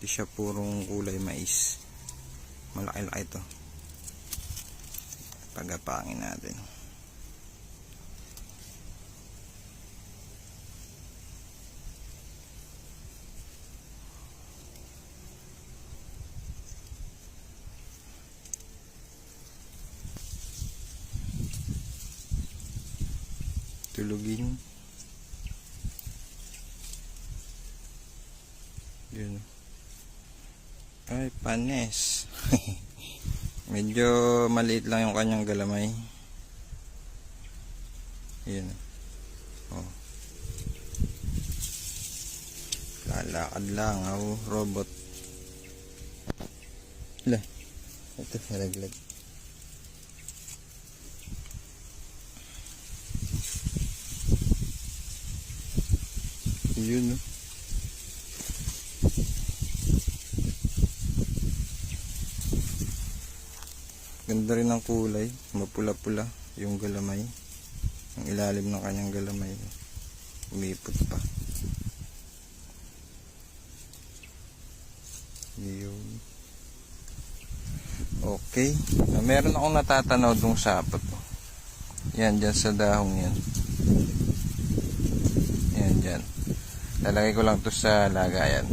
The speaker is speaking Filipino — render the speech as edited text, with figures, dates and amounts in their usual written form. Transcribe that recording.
Hindi siya purong kulay mais. Malaki-laki ito. Pagapangin natin. Tulugin. Yun. Ay, panes. Medyo maliit lang yung kanyang galamay. Yun. Oh. Lalakad lang. Oh, robot. Hala. Ito, nalaglag. Yun, no? Ganda rin ang kulay. Mapula-pula yung galamay. Ang ilalim ng kanyang galamay. Umipot pa. Yun. Okay. Meron akong natatanaw dong sapot. Yan, dyan sa dahong yan. Yan, dyan. Lalagay ko lang to sa lagayan.